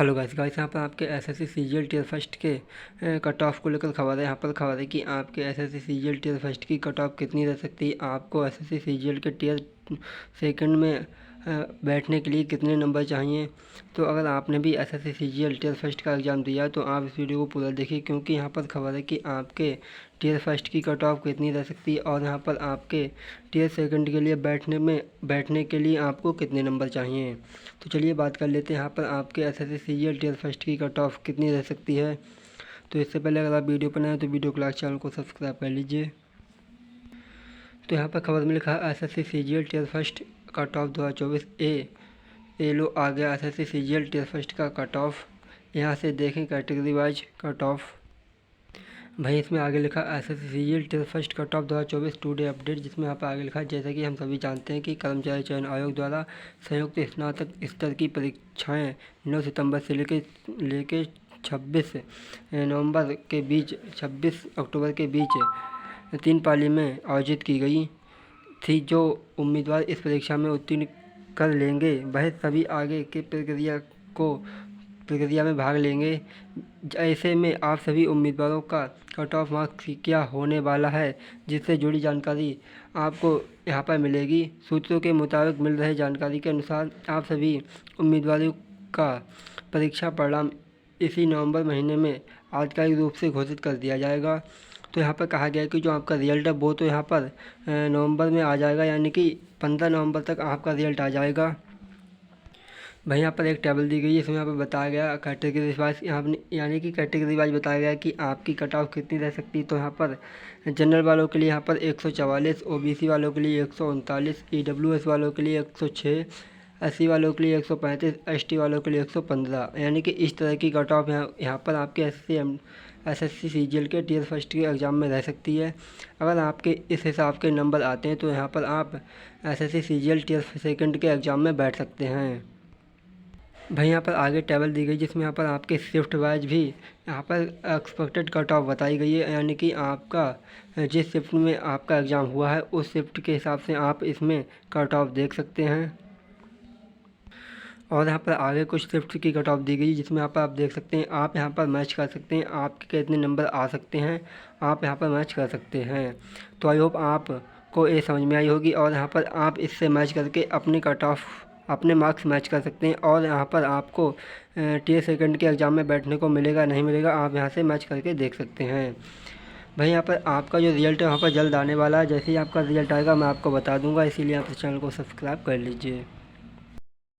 Hello guys यहाँ पर आपके एसएससी सीजीएल टियर फर्स्ट के कट ऑफ को लेकर खबर है। यहाँ पर खबर है कि आपके एसएससी सीजीएल टियर फर्स्ट की कट ऑफ कितनी रह सकती है, आपको एसएससी सीजीएल के टियर सेकंड में बैठने के लिए कितने नंबर चाहिए। तो अगर आपने भी एसएससी सीजीएल टियर फर्स्ट का एग्ज़ाम दिया तो आप इस वीडियो को पूरा देखिए, क्योंकि यहाँ पर खबर है कि आपके टियर फर्स्ट की कट ऑफ कितनी रह सकती है और यहाँ पर आपके टियर सेकंड के लिए बैठने के लिए आपको कितने नंबर चाहिए। तो चलिए बात कर लेते हैं यहाँ पर आपके एसएससी सीजीएल टियर फर्स्ट की कट ऑफ कितनी रह सकती है। तो इससे पहले अगर आप वीडियो पर नए हैं तो वीडियो को लाइक, चैनल को सब्सक्राइब कर लीजिए। तो यहाँ पर खबर में लिखा है SSC CGL tier first cut off 2024 ए लो आ गया एसएससी सीजीएल टियर फर्स्ट का कट ऑफ। यहाँ से देखें कैटेगरी वाइज कट ऑफ। भाई इसमें आगे लिखा SSC CGL tier first cut off 2024 today update, जिसमें यहाँ पर आगे लिखा है जैसा कि हम सभी जानते हैं कि कर्मचारी चयन आयोग द्वारा संयुक्त स्नातक स्तर की परीक्षाएं 9 सितंबर से लेके 26 नवंबर के बीच 26 अक्टूबर के बीच 3 पाली में आयोजित की गई थी। जो उम्मीदवार इस परीक्षा में उत्तीर्ण कर लेंगे वह सभी आगे के प्रक्रिया में भाग लेंगे। ऐसे में आप सभी उम्मीदवारों का कट ऑफ मार्क्स क्या होने वाला है, जिससे जुड़ी जानकारी आपको यहाँ पर मिलेगी। सूत्रों के मुताबिक मिल रही जानकारी के अनुसार आप सभी उम्मीदवारों का परीक्षा परिणाम इसी नवंबर महीने में आधिकारिक रूप से घोषित कर दिया जाएगा। तो यहाँ पर कहा गया है कि जो आपका रिजल्ट है वो तो यहाँ पर नवंबर में आ जाएगा, यानी कि 15 नवंबर तक आपका रिजल्ट आ जाएगा। भाई यहाँ पर एक टेबल दी गई है, इसमें यहाँ पर बताया गया कैटेगरी वाइज, यानी कि कैटेगरी वाइज बताया गया कि आपकी कट ऑफ कितनी रह सकती है। तो यहाँ पर जनरल वालों के लिए यहाँ पर 144, ओबीसी वालों के लिए 139, ईडब्ल्यूएस वालों के लिए 106, एससी वालों के लिए 135, एसटी वालों के लिए 115, यानी कि इस तरह की कट ऑफ यहाँ पर आपके एसएससी सीजीएल के टियर फर्स्ट के एग्ज़ाम में रह सकती है। अगर आपके इस हिसाब के नंबर आते हैं तो यहाँ पर आप एसएससी सीजीएल टियर सेकंड के एग्ज़ाम में बैठ सकते हैं। भाई यहाँ पर आगे टेबल दी गई, जिसमें यहाँ पर आपके शिफ्ट वाइज भी यहाँ पर एक्सपेक्टेड कट ऑफ बताई गई है, यानी कि आपका जिस शिफ्ट में आपका एग्ज़ाम हुआ है उस शिफ्ट के हिसाब से आप इसमें कट ऑफ देख सकते हैं। और यहाँ पर आगे कुछ शिफ्ट की कट ऑफ दी गई, जिसमें यहाँ पर आप देख सकते हैं, आप यहाँ पर मैच कर सकते हैं, आपके कितने नंबर आ सकते हैं आप यहाँ पर मैच कर सकते हैं। तो आई होप आपको ये समझ में आई होगी, और यहाँ पर आप इससे मैच करके अपनी कट ऑफ अपने मार्क्स मैच कर सकते हैं। और यहाँ पर आपको टियर सेकंड के एग्ज़ाम में बैठने को मिलेगा नहीं मिलेगा, आप यहाँ से मैच करके देख सकते हैं। भाई यहाँ पर आपका जो रिज़ल्ट है वहाँ पर जल्द आने वाला है, जैसे ही आपका रिज़ल्ट आएगा मैं आपको बता दूँगा, इसीलिए आप इस चैनल को सब्सक्राइब कर लीजिए।